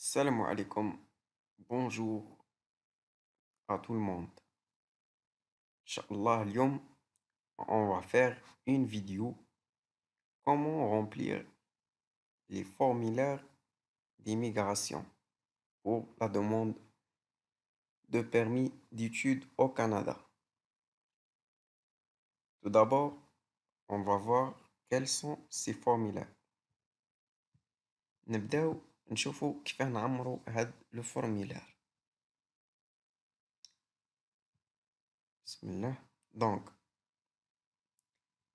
Salam alaikum. Bonjour à tout le monde. Inch'Allah, اليوم, on va faire une vidéo comment remplir les formulaires d'immigration pour la demande de permis d'études au Canada. Tout d'abord, on va voir quels sont ces formulaires. نبداو نشوفوا كيف نعمروا هاد le formulaire. بسم الله. Donc,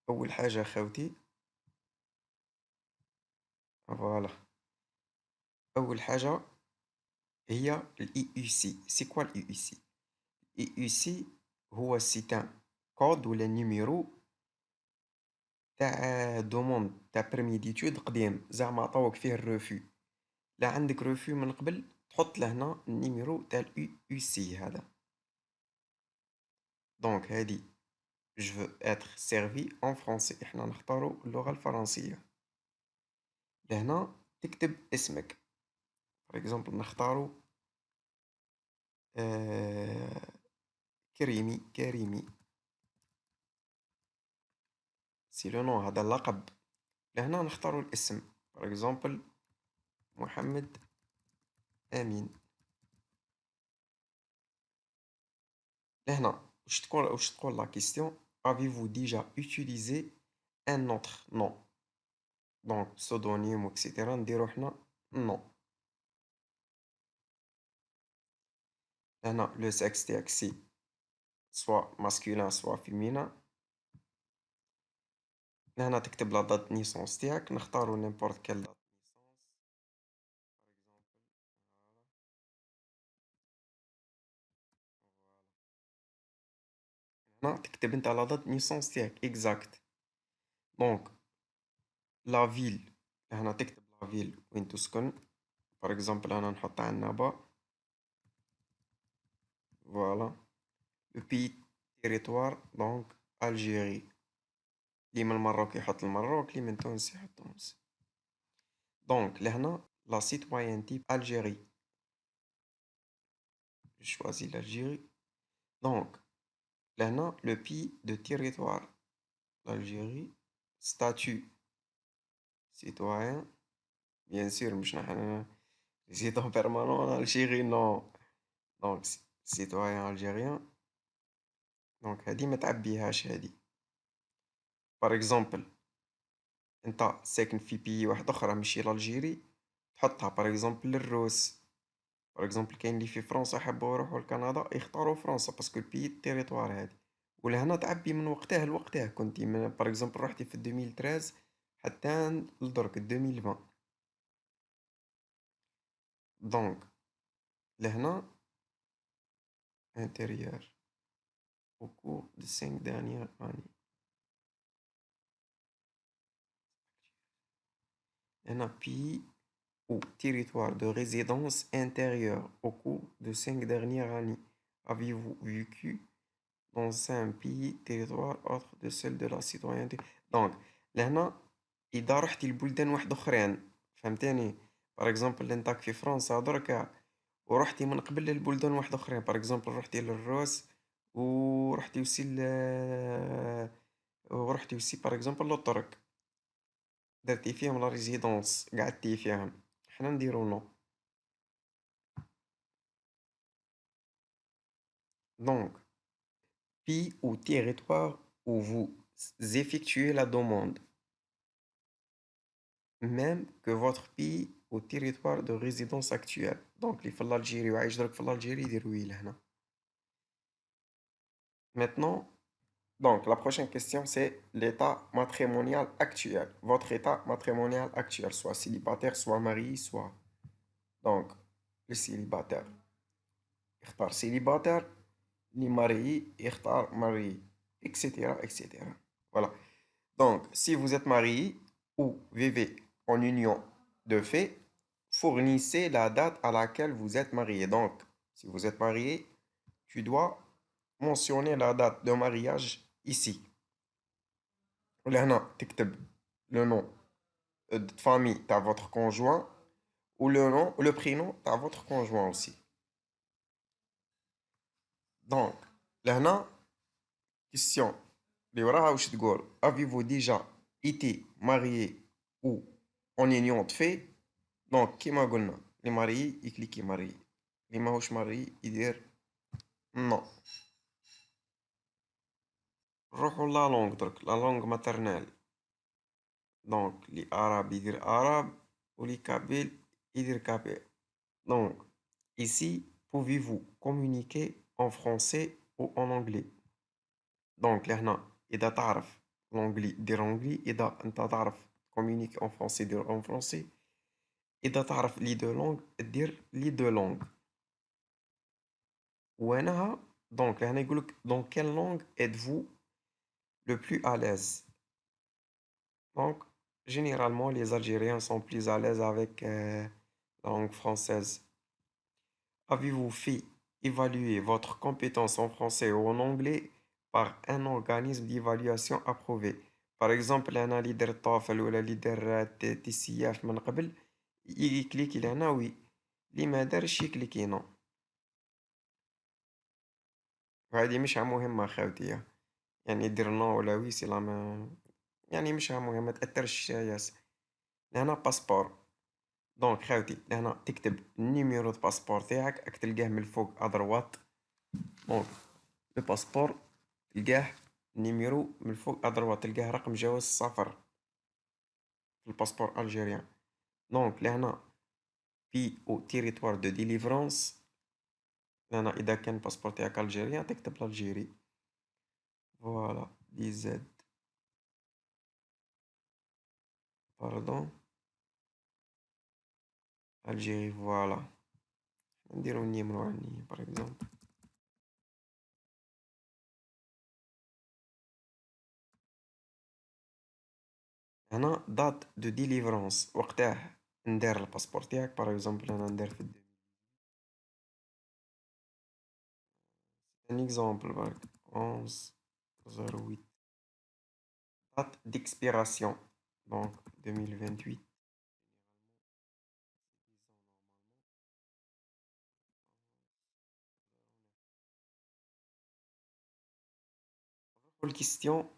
أول حاجة خاوتي. Voilà. أول حاجة هي ال EUC. C'est quoi le EUC؟ EUC هو c'est un code ولا numéro تاع دوموند تاع برمي ديتود قديم، زعما عطاوك فيه الريفو. لا عندك ريفو من قبل تحط لهنا النيميرو تاع ال EUC هذا. دونك هادي je veux être servi en français، احنا نختارو اللغة الفرنسية. لهنا تكتب اسمك. par exemple نختارو كريمي. سي لو نون، هذا اللقب. لهنا نختارو الاسم. par exemple محمد أمين. لهنا واش تقول لا كيستيون؟ avez-vous déjà utilisé un autre nom؟ دونك pseudonyme وكسيتيرا نديرو حنا non. لهنا لو سكس تاعك سي soit masculin soit féminin. لهنا تكتب لا دات نيسونس تاعك، نختارو n'importe quelle date naissance par exemple. هنا تكتب انت لا دات نيسونس تاعك exact. دونك لا فيل، هنا تكتب لا فيل وين تسكن. par exemple أنا نحط عنابة. فوالا. لو بي تيريتوار دونك Algérie. اللي من المروك يحط المروك، اللي من تونس يحط تونس. دونك لهنا لا سيتويانتي Algérie. je choisis l'Algérie. دونك لهنا لو بي دو تيريتوار l'Algérie. statut citoyen bien sûr، مش نحن résident permanent en Algérie non. donc citoyen algérien. دونك هادي ما تعبيهاش هادي. par exemple انت ساكن في بي واحد اخرى ماشي الالجيري، تحطها باغ اكزومبل للروس. باغ اكزومبل كاين اللي في فرنسا حبوا يروحوا لكندا يختاروا فرنسا باسكو البي التيريتوار هادي. ولهنا تعبي من وقتها لوقتها، كنتي من باغ اكزومبل رحتي في 2013 حتى لدرك 2020. دونك لهنا intérieur au cours des 5 dernières années. هنا بي ou territoire de résidence intérieure au cours de 5 dernières années. Avez-vous vécu dans un pays territoire autre de celle de la citoyenneté؟ دونك لهنا إذا رحتي لبلدان واحد أخرين، فهمتاني؟ باغ اكزومبل انتاك في فرنسا دركا، ورحتي من قبل لبلدان واحد أخرين، باغ اكزومبل رحتي للروس، ورحتي وسي ورحتي وسي باغ اكزومبل للترك، درتي فيهم لا ريزيدونس قعدتي فيهم، حنا نديرو نو. دونك pays ou territoire où vous effectuez la demande, même que votre pays ou territoire de résidence actuelle. Donc اللي في الألجيري وعايش درك في الألجيري يديرو هنا. Maintenant, donc la prochaine question c'est l'état matrimonial actuel. Votre état matrimonial actuel, soit célibataire, soit marié, soit. Donc le célibataire يختار célibataire، les mariés يختار marié, etc. etc. Voilà. Donc, si vous êtes marié ou vivez en union de fait, fournissez la date à laquelle vous êtes marié. Donc, si vous êtes marié, tu dois mentionner la date de mariage ici. لهنا تكتب le nom de famille de votre conjoint ou le nom, ou le prénom à votre conjoint aussi. Donc, là, question. Avez-vous déjà été marié ou en union de fait? Donc, qui m'a dit les mariés, il clique marié. Les maouches mariés, il dit non. روحوا la langue درك la langue maternelle. Donc, les arabes, ils disent arabe, ou les kabyles, ils disent kabyle. Donc, ici, pouvez-vous communiquer en français ou en anglais? Donc, لهنا إذا تعرف l'anglais دير anglais، إذا أنت تعرف communiquer en français دير en français، إذا تعرف les deux langues دير les deux langues. وأنا donc لهنا يقولك dans quelle langue êtes-vous le plus à l'aise? Donc, généralement, les Algériens sont plus à l'aise avec la langue française. Avez-vous fait évaluer votre compétence en français ou en anglais par un organisme d'évaluation approuvé? Par exemple, أنا اللي درت TOEFL ولا اللي دار تي سي اف من قبل يكليكي لهنا وي، اللي ما دارش يكليكي نو. وهذه مش مهمة خاوتي، يعني دير نو ولا وي سي لا ما، يعني مش مهم، ما تأثرش ياس. لهنا باسبور، دونك خاوتي لهنا تكتب النيميرو دو باسبور تاعك، راك تلقاه من الفوق ادروات. دونك لو باسبور تلقاه النيميرو من الفوق ادروات، تلقاه رقم جواز السفر في الباسبور الجيريان. دونك لهنا في او تيريتوار دو ديليفرونس، لهنا اذا كان الباسبور تاعك الجيريان تكتب الجيري. فوالا دي زد، باردون، الجيري. فوالا نديرو النيمرو عني باغ اكزومبل. هنا دات دو ديليفرونس، وقتاه ندير الباسبور تاعك. باغ اكزومبل انا ندير في ان اكزومبل برك 11/08. date d'expiration donc 2028. الكيستيون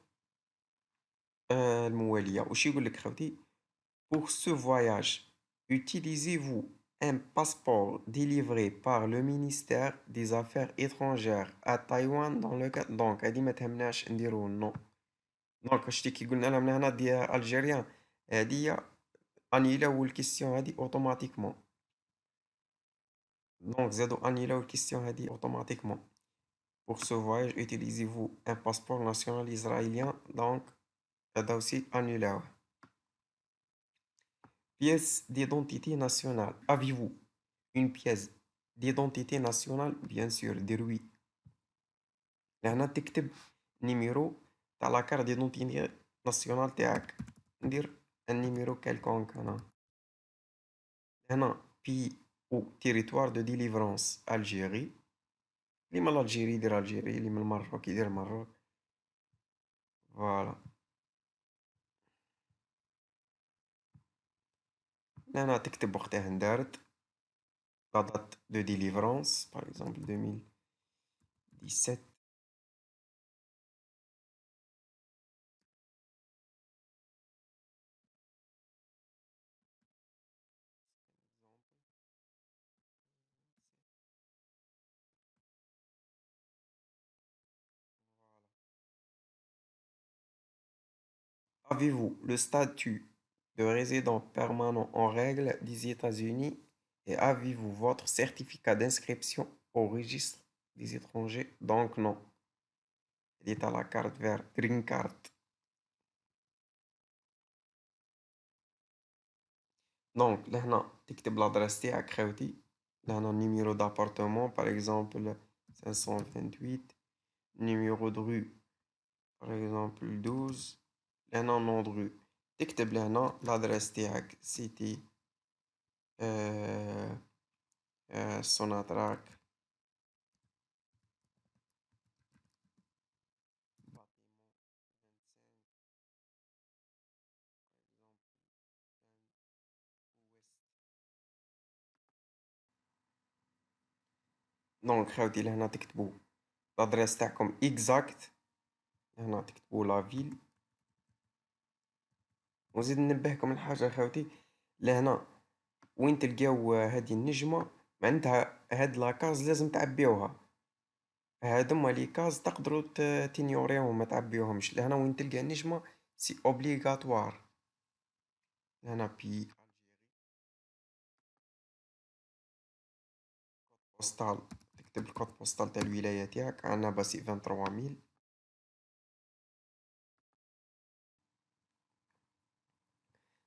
الموالية وش يقول لك خوتي؟ pour ce voyage utilisez-vous un passeport délivré par le ministère des Affaires étrangères à Taïwan dans le cadre. donc هذه ما تهمناش نديرو نو. دونك شتي كي قلنا لها من هنا دي الجيريان، هذه انيلاو الكيستيون هذه اوتوماتيكمون. دونك زادو انيلاو الكيستيون هذه اوتوماتيكمون. pour ce voyage utilisez-vous un passeport national israélien. donc هذا aussi انيلاوه. pièce d'identité nationale. Avez-vous une pièce d'identité nationale? bien sûr دير oui. لهنا تكتب نيميرو تاع لا كارت ديدونتيتي ناسيونال تاعك. ندير النيميرو كالكونك هنا. هنا بي او تيريتوار دو ديليفرونس الجيري، اللي من الجيري يدير الجيري، اللي من المغرب يدير المغرب. فوالا هنا تكتب وقتها ندارت la date de délivrance par exemple 2017. Avez-vous le statut de résident permanent en règle des États-Unis et avez-vous votre certificat d'inscription au registre des étrangers? donc non. Il est à la carte verte green card. دونك لهنا تكتب l'adresse تاعك خاوتي. لهنا numéro d'appartement par exemple 528. numéro de rue par exemple 12. لهنا nom de rue تكتب لهنا l'adresse تاعك سيتي سوناتراك دونك خاوتي لهنا تكتبوا لادريس تاعكم اكزاكت، هنا تكتبوا لا فيل. وزيد ننبهكم الحاجة خاوتي، لهنا وين تلقاو هذه النجمة معناتها هاد لاكاز لازم تعبيوها، هادوما لي كاز تقدروا تنيوريهم ما تعبيوهمش. لهنا وين تلقى النجمة سي اوبليغاتوار، هنا بي بوستال تكتب الكود بوستال تاع الولاية تاعك، عندنا باسي 23000.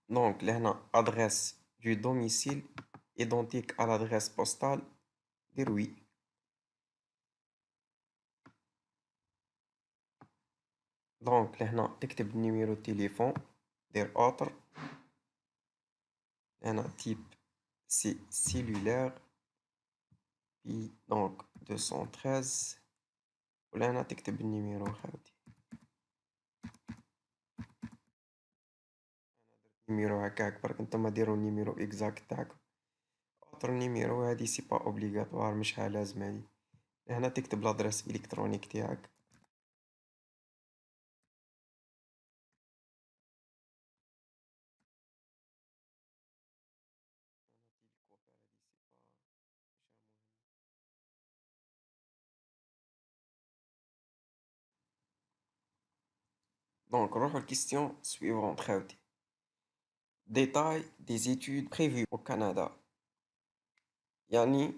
دونك لهنا ادريس دو دوميسيل ايدونتيك ا لادريس بوستال، دير وي. دونك لهنا تكتب نيميرو تليفون، دير اوتر، هنا تيب سي سيلولار بي دونك 213، ولا تكتب النيميرو خاوتي، نيميرو هكاك برك نتوما ديرو النيميرو اكزاكت تاعكم. اوتر نيميرو هادي سي با اوبليغاتوار مشها لازم هادي. هنا تكتب لادريس الكترونيك تاعك. دونك نروحو الكيستيون سويفونت خاوتي. détail des études prévues au Canada، يعني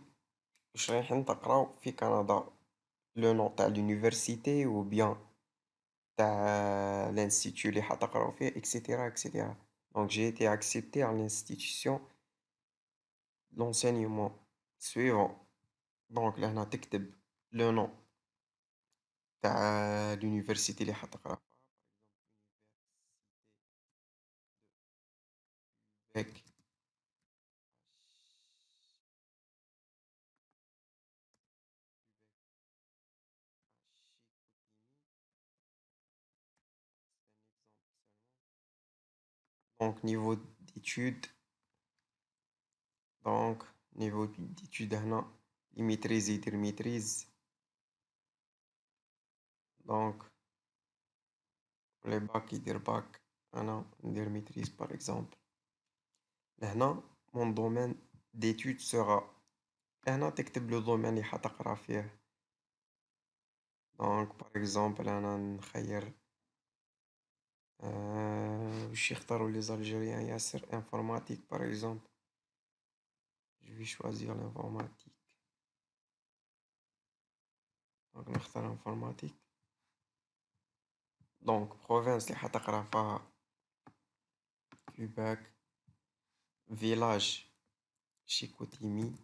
واش رايحين تقراو في كندا، لو نون تاع l'université ou bien تاع l'institut اللي حتقراو فيه etc etc. Donc j'ai été accepté à l'institution l'enseignement suivant. Donc لهنا تكتب لو نون تاع l'université اللي حتقرا فيها. Donc niveau d'études، donc niveau d'études هنا يميتريز يدير ميتريز، donc لي باك يدير باك، انا ندير ميتريز باغ اكزومبل. لهنا مون دومين ديتود سوغا، هنا تكتب لو دومين اللي حتقرا فيه. دونك باغ اكزومبل انا نخير واش يختاروا لي زالجيريان ياسر انفورماتيك باغ اكزومبل، جو في شوازير لانفورماتيك. دونك نختار انفورماتيك. دونك بروفينس اللي حتقرا فيها كيباك، فيلاج شيكوتيمي.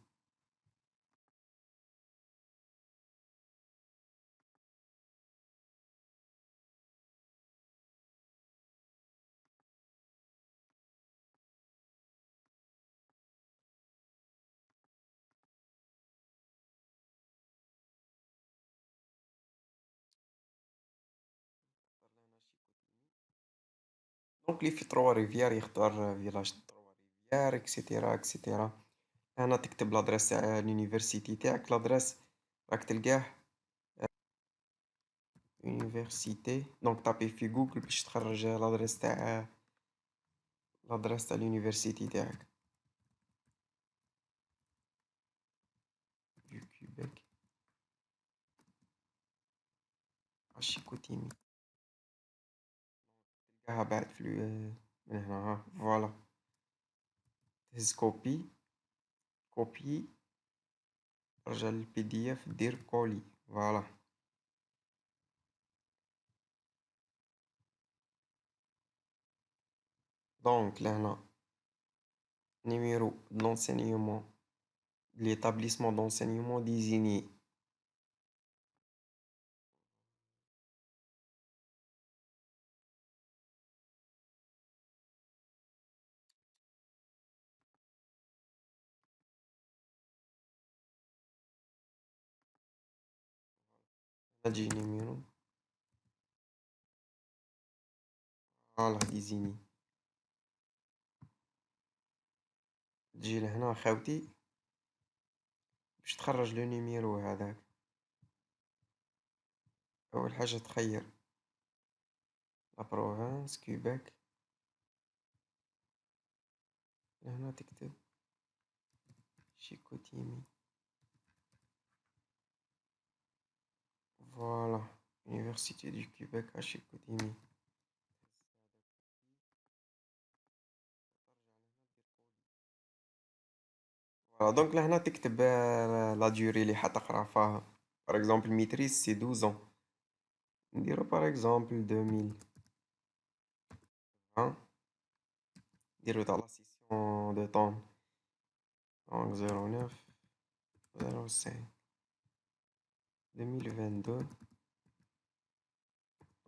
دونك اللي في تروا ريفيار يختار فيلاج تروا ريفيار اكسيتيرا اكسيتيرا. هنا تكتب لادريس تاع اليونيفرسيتي تاعك، لادريس راك تلقاه يونيفرسيتي، دونك طابي في جوجل باش تخرج لادريس تاع اليونيفرسيتي تاعك. دو كيبيك اشيكوتيمي، تلقاها بعد في من هنا ها فوالا. تهز كوبي، كوبي ترجع للبي دي اف دير كولي فوالا. دونك لهنا numéro d'enseignement de l'établissement d'enseignement désigné. نجي numéro فوالا désigné. تجي لهنا خاوتي باش تخرج لو نيميرو هذاك. أول حاجة تخير لا بروفانس كيباك، هنا تكتب شيكوتيمي. فوالا Université du Québec à Chicoutimi. فوالا دونك لهنا تكتب لا ديوري اللي حتقرا فيها. par exemple maîtrise c'est 12 ans. نديرو par exemple 2020. نديرو تاع لا سيسيون دو طون donc 09 05 2022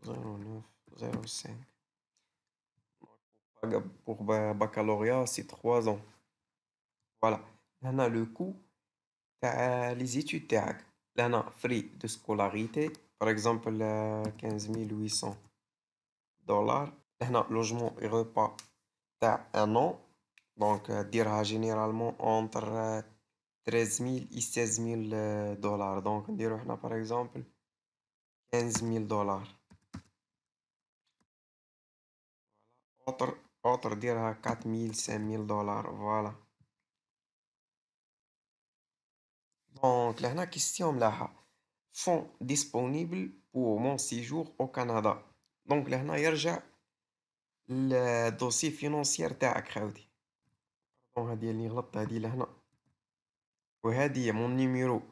09 05. Pour baccalauréat c'est 3 ans. Voilà. هنا le coût تاع les études تاعك. لهنا frais de scolarité par exemple 15 800 $. هنا logement et repas تاع un an. Donc ديرها généralement entre 13 000 et 16 000 $. Donc نديرو هنا par exemple 15 000 $. autre ديرها 4 000 5 000 $. Voilà. Donc لهنا question ملاحة. fonds disponibles pour mon séjour au Canada. donc لهنا يرجع الدوسي فينانسيير تاعك خاوتي. هذه اللي غلطت هذه لهنا، وهذه مون نيميرو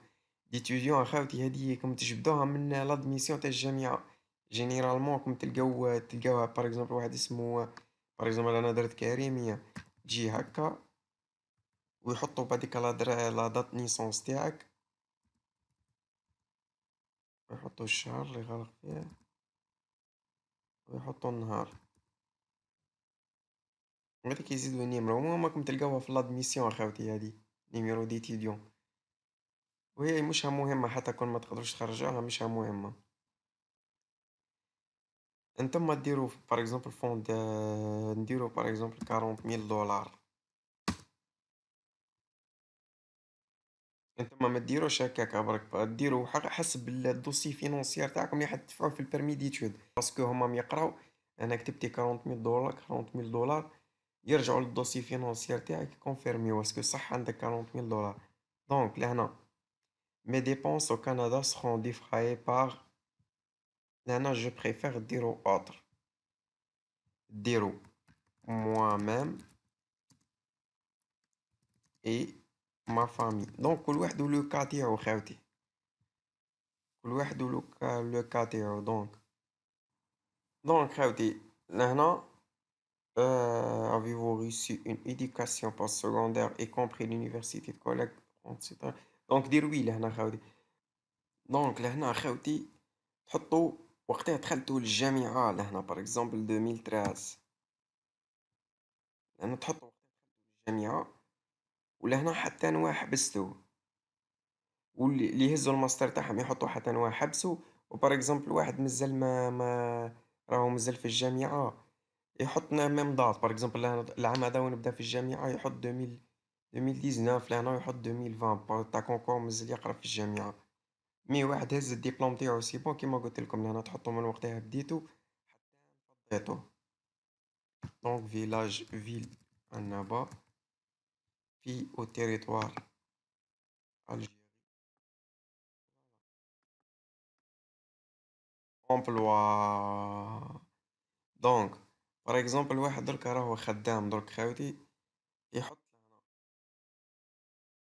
ديتيديون خاوتي. هذه كم تجبدوها من لادميسيون تاع الجامعة. جينيرالمون كم تلقاوها باغ اكزومبل واحد اسمه باغ اكزومبل انا درت كريمية، تجي هكا ويحطوا بعديك لا دات نيسونس تاعك، ويحطوا الشهر اللي غلق فيه ويحطوا النهار، هذيك يزيدوا النيمرو. المهم راكم تلقاوها في لادميسيون خاوتي هذه نيميرو ديتيديون، وهي مش مهمة حتى كون ما تقدروش تخرجوها مش مهمة. انتم ديروا باغ اكزومبل فوند، نديروا باغ اكزومبل 40 000 $. انتم ما ديروش هكاك برك، ديروا حسب الدوسي فينونسيير تاعكم اللي حتدفعوا في البرمي ديتود، باسكو هما يقراو. انا كتبتي 40 000 $، يرجعوا للدوسي فينونسيير تاعك كونفيرمي واسكو صح عندك 40 000 $. دونك لهنا mes dépenses au Canada seront défrayées par. لهنا je préfère ديرو autre، ديرو moi-même et ما فامي. دونك كل واحد ولو كا تاعو خاوتي، كل واحد لو كا تاعو. دونك خاوتي لهنا avez-vous reçu une éducation postsecondaire y compris l'université de collège etc. دونك دير وي لهنا خاوتي. دونك لهنا خاوتي تحطوا وقتها دخلتوا للجامعة لهنا باغ اكزومبل 2013، لهنا تحطوا وقتها دخلتوا للجامعة، ولهنا حتى نوا حبستو، واللي يهزوا الماستر تاعهم يحطوا حتى نوا حبسوا. وبار اكزومبل واحد مازال ما راهو مازال في الجامعة يحطنا ميم دات. بار اكزومبل العام هذا ونبدا في الجامعة يحط 2019 لهنا يحط 2020 تاع كونكور مازال يقرا في الجامعة. مي واحد هز الدبلوم تاعو سي بون كيما قلت لكم لهنا تحطوا من وقتها بديتو حتى فضيتو. دونك فيلاج فيل النبا في او تيريتوار الجيري. امبلوا. دونك بار اكزومبل واحد درك راهو خدام درك خاوتي، يحط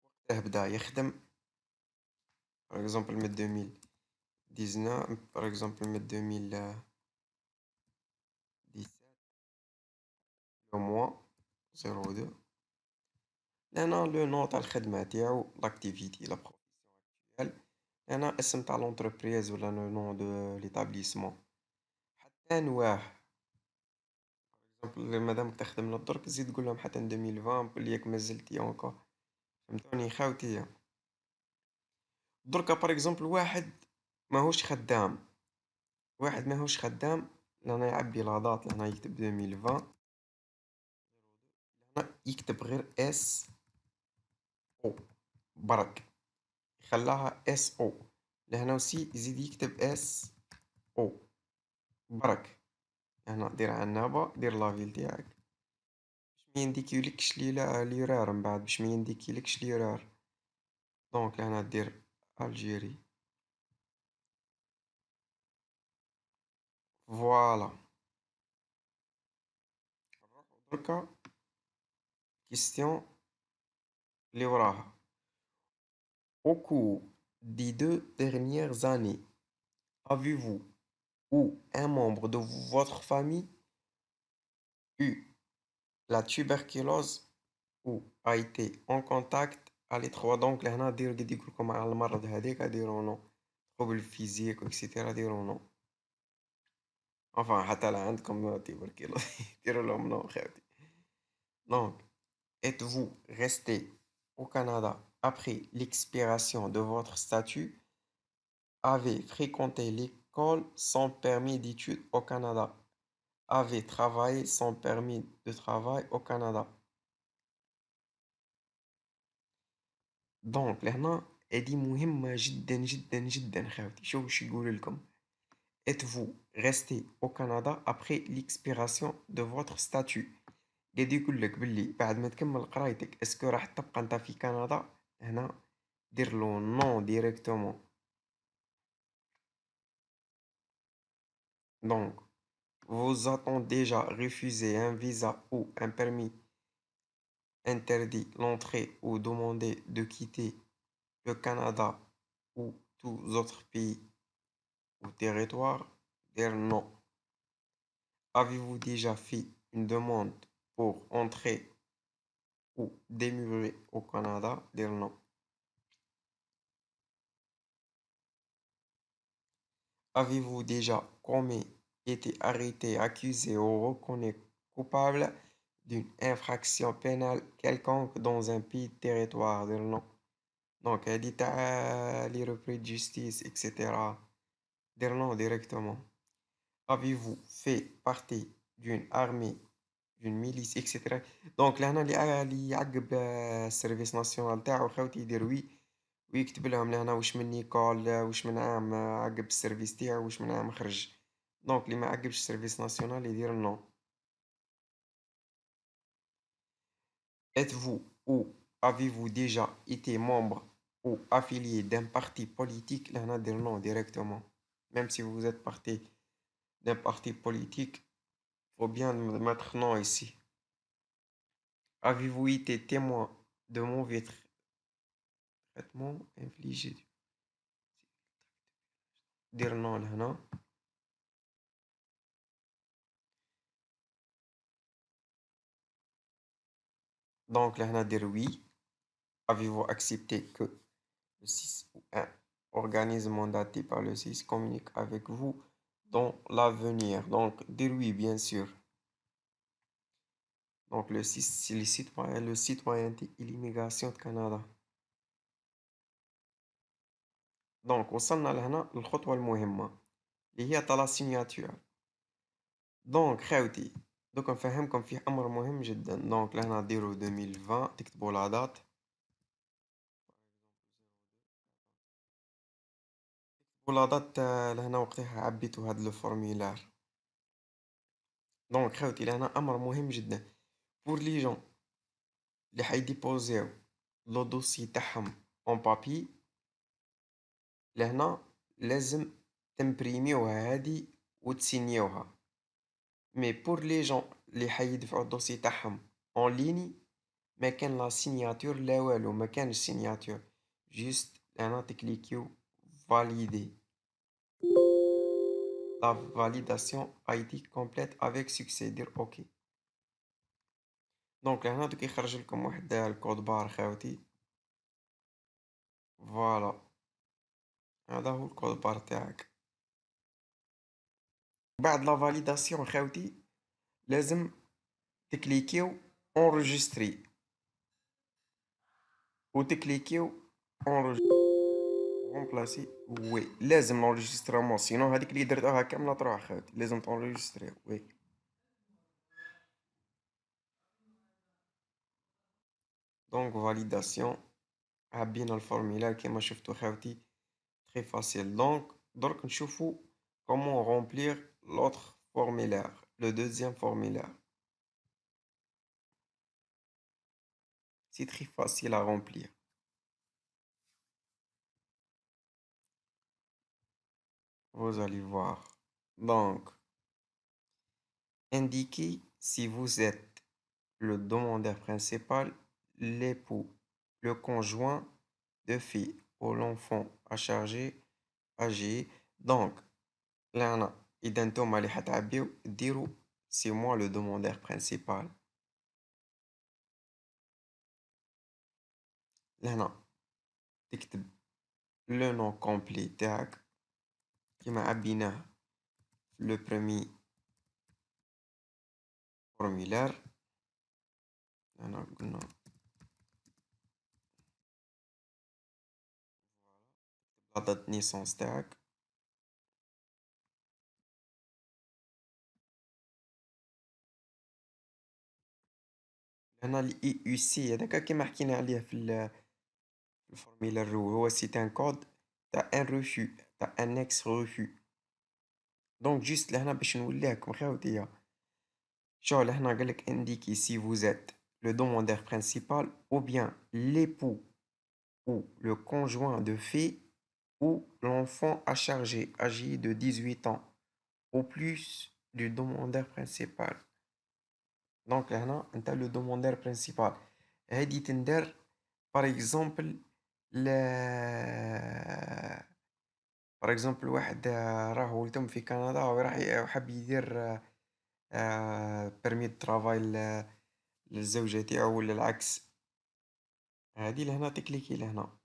وقته بدا يخدم بار اكزومبل من 2019 بار اكزومبل من 2017 لو موا 02. لهنا لو نو تاع الخدمة تاعو لاكتيفيتي لا بروفيسيون اكتويال، هنا اسم تاع لونتربريز ولا لو نو دو ليتابليسمون، حتى نواه اكزومبل مادامك تخدم للدرك زيد تقول لهم حتى 2020 بلي ياك مازلتي اونكور. فهمتوني خاوتي؟ دركا بار اكزومبل واحد ماهوش خدام، واحد ماهوش خدام لهنا يعبي لاضات لهنا يكتب 2020، لهنا يكتب غير اس او برك. خلاها اس او. لهنا وسي يزيد يكتب اس او برك. هنا دير عنابة، دير لافيل تاعك باش ما ينديكيولكش ليرار من بعد، باش ما ينديكيلكش ليرار. دونك لهنا دير الجيري. فوالا. دركا كيستيون اللي وراها. Au cours des 2 dernières années, avez-vous ou un membre de votre famille eu la tuberculose ou a été en contact à l'étroit. Donc لهنا ديروا قد يقول لكم على المرض هذاك ديروا نو. trouble physique اكسيتيرا ديروا نو. enfin حتى لا عندكم tuberculose ديروا لهم نو خاوتي. Donc êtes-vous resté au Canada après l'expiration de votre statut? Avez fréquenté l'école sans permis d'études au Canada? Avez travaillé sans permis de travail au Canada? دونك لهنا هادي مهمة جدا جدا جدا خاوتي. شوف واش يقول لكم. Êtes-vous resté au Canada après l'expiration de votre statut? قاعد يقول لك باللي بعد ما تكمل قرايتك اسكو راح تبقى انت في كندا. هنا دير له نو ديريكتومون. Donc vous a-t-on déjà refusé un visa ou un permis, interdit l'entrée ou demandé de quitter le Canada ou tous autres pays ou territoires? Dire non. Avez-vous déjà fait une demande pour entrer ou demeurer au Canada? Dire non. Avez-vous déjà commis, été arrêté, accusé ou reconnu coupable d'une infraction pénale quelconque dans un pays territoire? Dire non. Donc, elle dit les repris de justice, etc. Dire non directement. Avez-vous fait partie d'une armée, d'une milice, etc. Donc لهنا اللي يعقب السيرفيس ناسيونال تاعو خاوتي يدير وي ويكتب لهم لهنا واش من نيكول، واش من عام عقب السيرفيس تاعو، واش من عام خرج. دونك اللي ما عقبش السيرفيس ناسيونال يدير نو. Êtes-vous ou avez-vous déjà été membre ou affilié d'un parti politique? لهنا دير non directement. Même si vous êtes parti d'un parti politique, faut bien mettre non ici. Avez-vous été témoin de mauvais traitements infligés? Dire non لهنا. Donc لهنا dire oui. Avez-vous accepté que le 6 ou un organisme mandaté par le 6 communique avec vous dans l'avenir? Donc dire oui, bien sûr. Donc le 6 c'est le citoyenneté et l'immigration de Canada. دونك وصلنا لهنا للخطوة المهمة اللي هي تاع لا سيناتور. دونك خاوتي دوك نفهمكم فيه أمر مهم جدا. دونك لهنا ديرو 2020 تكتبوا لا دات. ولا دات لهنا وقتها عبيتو هاد لو فورميلار. دونك خاوتي لهنا أمر مهم جدا بور لي جون اللي حيديبوزيو لو دوسي تاعهم اون بابي. لهنا لازم تمبريميوها هادي وتسينيوها. مي بور لي جون اللي حيدفعو الدوسي تاعهم اون ليني ما كان لا سيناتور لا والو، ما كانش سيناتور. جوست هنا تكليكيو فاليدي. La validation a été complète avec succès. dire OK. دونك لهنا دوك يخرج لكم واحد الكود بار خاوتي. فوالا هذا هو الكود بار تاعك. بعد لا فاليداسيون خاوتي لازم تكليكيو اونجستري وتكليكيو رومبلاسي. وي لازم لونجسترمون سينو هذيك اللي درتوها كامله تروح خاوتي. لازم تونجستري. وي دونك فاليداسيون عبينا الفورميلار كيما شفتوا خاوتي très facile. Donc درك نشوفوا comment remplir l'autre formulaire, le deuxième formulaire. C'est très facile à remplir. Vous allez voir. Donc, indiquez si vous êtes le demandeur principal, l'époux, le conjoint de fille ou l'enfant à charger, âgé. Donc, là, إذا نتوما اللي حتعبيو ديروا c'est moi le demandeur principal. لهنا تكتب le nom complet تاعك كيما عبيناه في le premier formulaire. هنا قلنا la date de naissance تاعك. هنا ال EUC هذاك كيما حكينا عليه في الفورميلار الأول هو سيت ان كود تاع ان ريفو تاع ان اكس ريفو. دونك جيست لهنا باش نوليهكم خاوتي شغل هنا قالك indiquer si vous êtes le demandeur principal ou bien l'époux ou le conjoint de fait ou l'enfant à charger âgé de 18 ans au plus du demandeur principal. دونك لهنا انت لو دوموندير برينسيبال هادي تندار باغ اكزومبل ل باغ اكزومبل واحد راه ولدهم في كندا وحاب يدير بيرمي دو ترافاي للزوجة تاعو ولا العكس. هادي لهنا تكليكي لهنا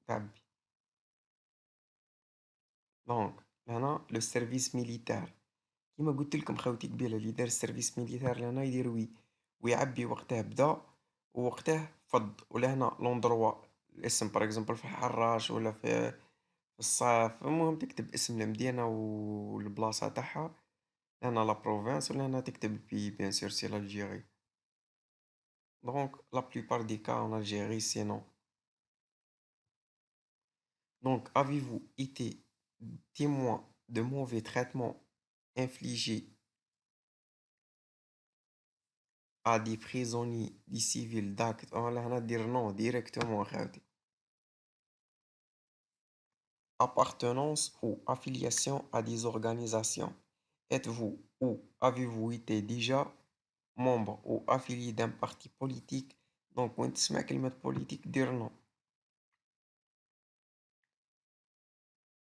تعبي. دونك لهنا لو سيرفيس ميليتير كيما قلت لكم خاوتي قبيله اللي دار السيرفيس ميليتير لهنا يدير وي ويعبي وقته بدا ووقته فض ولهنا لوندروا الاسم باغ اكزومبل في الحراش ولا في الصيف المهم تكتب اسم المدينة والبلاصة تاعها هنا لا بروفانس ولا هنا تكتب بي بيان سور سي l'Algérie. Donc la plupart des cas en Algérie c'est non. Donc avez-vous été témoin de mauvais traitements infligés à des prisonniers, des civils d'actes là هنا دير non directement خاوتي. Appartenance ou affiliation à des organisations. Êtes-vous ou avez-vous été déjà membre ou affilié d'un parti politique. Donc وين تسمع كلمة politique دير non.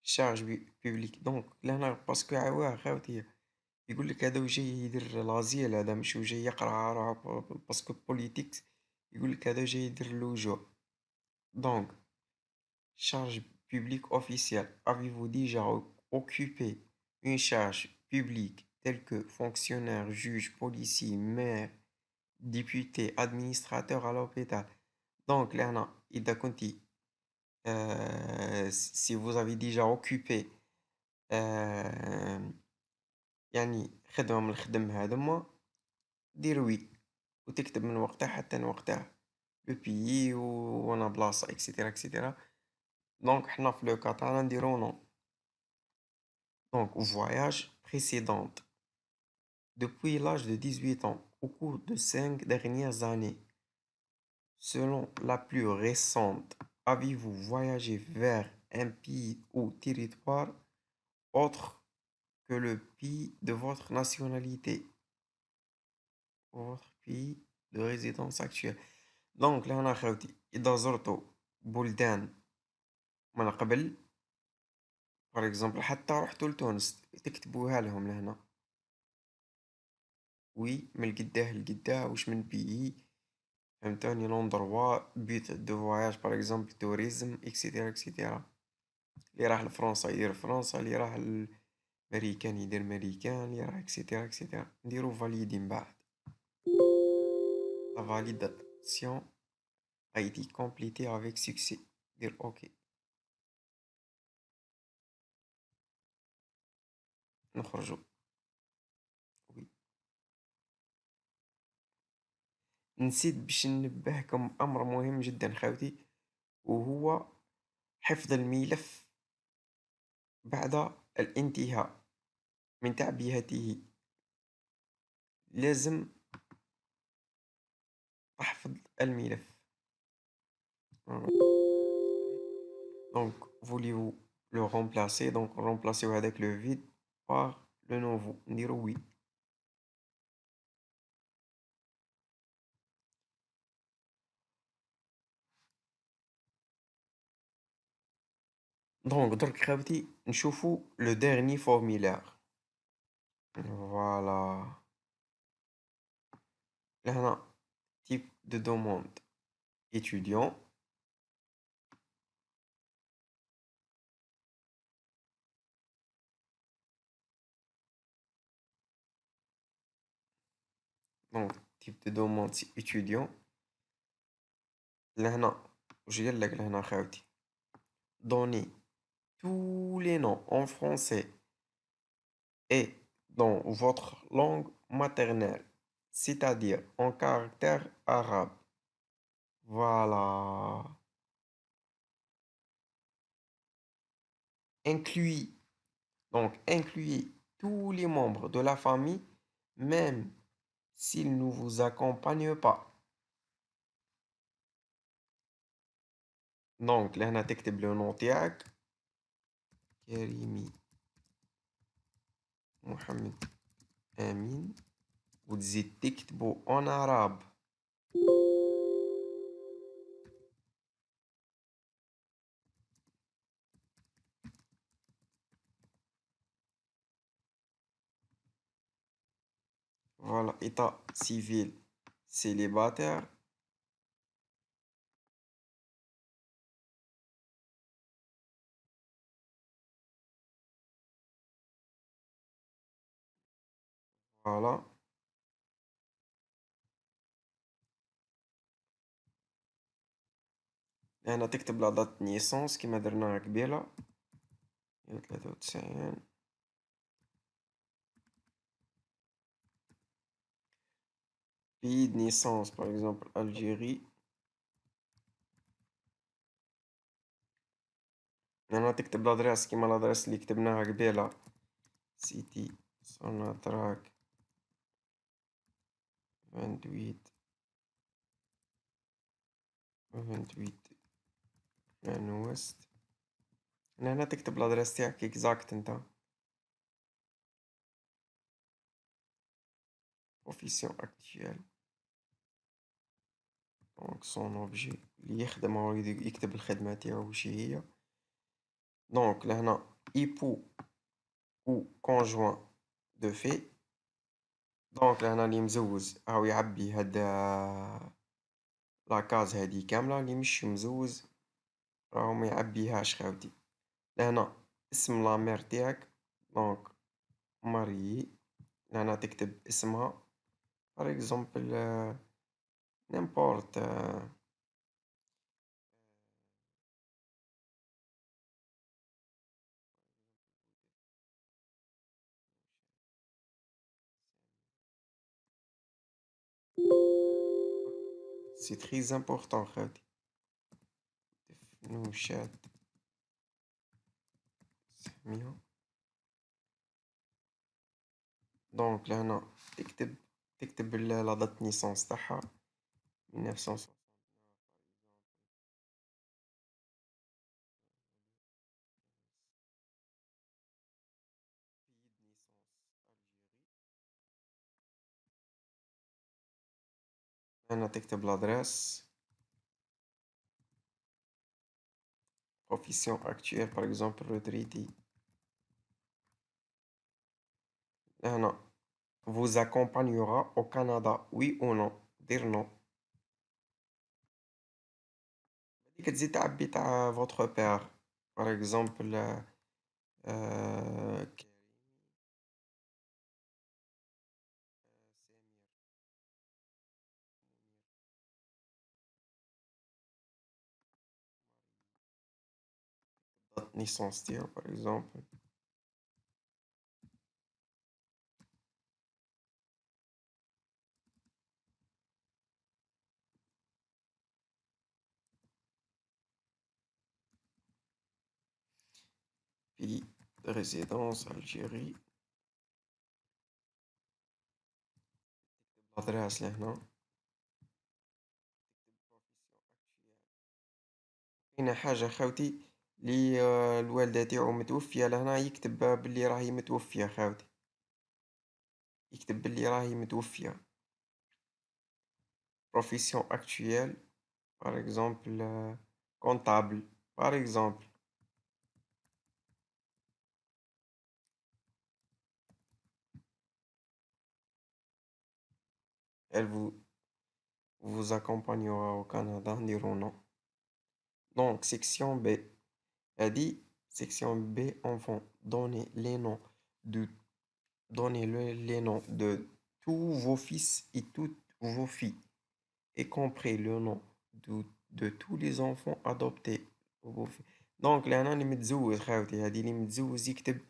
Charge publique. Donc لهنا باسكو عواه خاوتي يقول لك هذا وجاي يدير لازيل هذا مش وجاي يقرا راه باسكو بوليتيك يقول لك هذا جاي يدير اللجوء. Donc charge publique officielle. Avez-vous déjà occupé une charge publique telle que fonctionnaire, juge, policier, maire, député, administrateur à l'hôpital. Donc لهنا إذا كنتي si vous avez déjà occupé يعني خدمة من الخدم هذوما دير وي وتكتب من وقتها حتى وقتها لو بيي وانا بلاصة اكسيتيرا اكسيتيرا. دونك حنا في لو كا تاعنا نديرو نو. دونك voyage précédente depuis l'âge de 18 ans au cours de 5 dernières années. Selon la plus récente, avez-vous voyagé vers un pays ou territoire autre que le pays de votre nationalité, votre pays de résidence actuelle. دونك لهنا خاوتي إذا زرتو بلدان من قبل فور اكزومبل حتى رحتو لتونس تكتبوها لهم لهنا وي من القداه لقداه واش من بيي فهمتوني لوندروا بيت دو فواياج باغ اكزومبل توريزم اكسيتيرا اكسيتيرا. اللي راح لفرنسا يدير فرنسا اللي راح ميريكان يدير ميريكان اللي راح اكسيتيرا اكسيتيرا. نديرو فاليدي من بعد. La validation a été complétée avec succès. Dire OK. نخرجوا. وي. نسيت باش ننبهكم أمر مهم جدا خاوتي وهو حفظ الملف بعد الانتهاء من تعبئته. لازم تحفظ الملف. Donc, voulez-vous le remplacer? Donc, remplacer avec le vide par le nouveau. Dire oui. Donc, درك خاوتي نشوفوا le dernier formulaire. Voilà. لهنا type de demande étudiant. Donc, type de demande c'est étudiant. لهنا واش قال لك لهنا خاوتي؟ Donnez tous les noms en français et dans votre langue maternelle, c'est-à-dire en caractère arabe. Voilà. Incluez, donc incluez tous les membres de la famille, même s'ils ne vous accompagnent pas. Donc لهنا تكتب le nom تاعك كريمي محمد أمين وتزيد تكتبه en arabe. Voilà, état civil célibataire. Voilà. هنا تكتب لا دات نيسونس كيما درناها قبيلة، هي 93. Pays de naissance par exemple Algérie. هنا تكتب لادريس كيما لادريس اللي كتبناها قبيلة، سيتي سوناتراك 28 28 بلان وست. هنا تكتب لادريس تاعك اكزاكت نتا. profession actuelle. donc son objet اللي يخدم هو يكتب الخدمة تاعو وش هي. donc لهنا époux ou conjoint de fait. donc لهنا اللي مزوز راهو يعبي هاد لاكاز هادي كاملة، اللي مش مزوز راهو ما يعبيهاش خاوتي. لهنا اسم لامير تاعك دونك ماريي، لهنا تكتب اسمها par exemple n'importe c'est très important خاوتي. نوشات سميها. دونك لهنا تكتب لا دات نيسونس تاعها 1900. هنا تكتب l'adresse. Profession actuelle par exemple retraité. هنا vous accompagnera au Canada oui ou non. dire non. هذيك تزيد تعبي تاع votre père par exemple كريم سمير date naissance تاعو par exemple. pays de résidence Algérie. الأدراس لهنا. كاينة حاجة خاوتي لي الوالدة تاعو متوفية لهنا يكتب باللي راهي متوفية خاوتي، يكتب باللي راهي متوفية. profession actuelle par exemple comptable par exemple. Elle vous accompagnera au Canada نديرو non. Donc section B elle dit section B on va donner les noms de les noms de tous vos fils et toutes vos filles y compris le nom de tous les enfants adoptés. دونك لهنا اللي متزوج خاوتي هادي اللي متزوج يكتب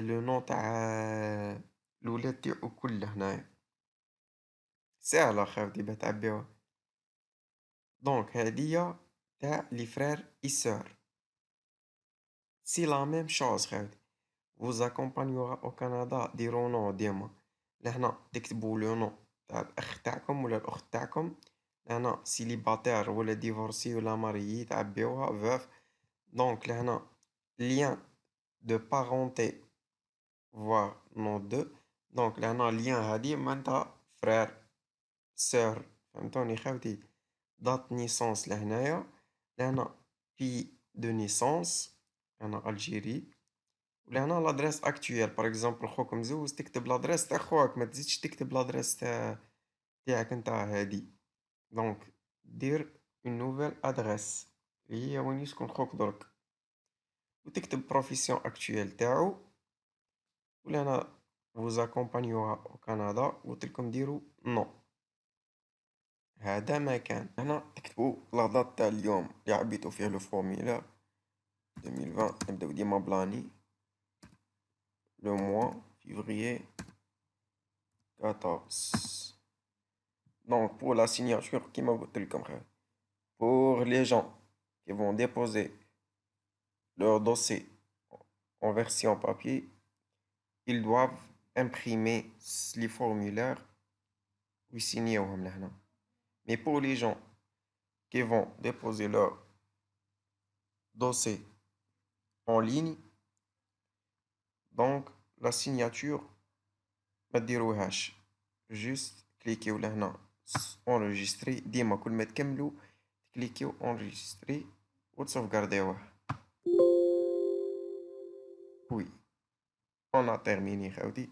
لو نون تاع الولاد تاعو كل هنايا ساهلة خاوتي باه تعبيوها. دونك هادية تاع لي فرير اي سور سي لا ميم شوز خاوتي. vous accompagnera au Canada ديرو نو ديما لهنا تكتبوا لو نو تاع الأخ تاعكم ولا الأخت تاعكم. لهنا سيليباتير ولا ديفورسي ولا ماريي تعبيوها فوف. دونك لهنا lien de parenté voire nom de. دونك لهنا lien هادي معناتها فرير سور فهمتوني خاوتي. دات نيسونس لهنايا لهنا بي دو نيسونس هنا الجيري. ولهنا لادريس اكتويل باغ اكزومبل خوك مزوز تكتب لادريس تاع خوك ما تزيدش تكتب لادريس تاعك نتا هادي. دونك دير اون نوفيل ادريس اللي هي وين يسكن خوك درك وتكتب بروفيسيون اكتويل تاعو. ولهنا vous accompagnera au Canada قلت لكم ديروا نو. هذا ما كان هنا تكتبوا لا دات تاع اليوم اللي عبيتو فيه لو فورميلار 2020 نبداو ديما بلاني le mois février 14. Donc pour la signature كيما قلت لكم خير pour les gens qui vont déposer leur dossier en version papier ils doivent imprimer les formulaires ويسينيوهم لهنا. Mais pour les gens qui vont déposer leur dossier en ligne donc la signature ما ديروهاش juste كليكيو لهنا enregistrer ديما كل ما تكملوا تكليكيو enregistrer وتصوفغارديوه. Oui on a terminé خاوتي.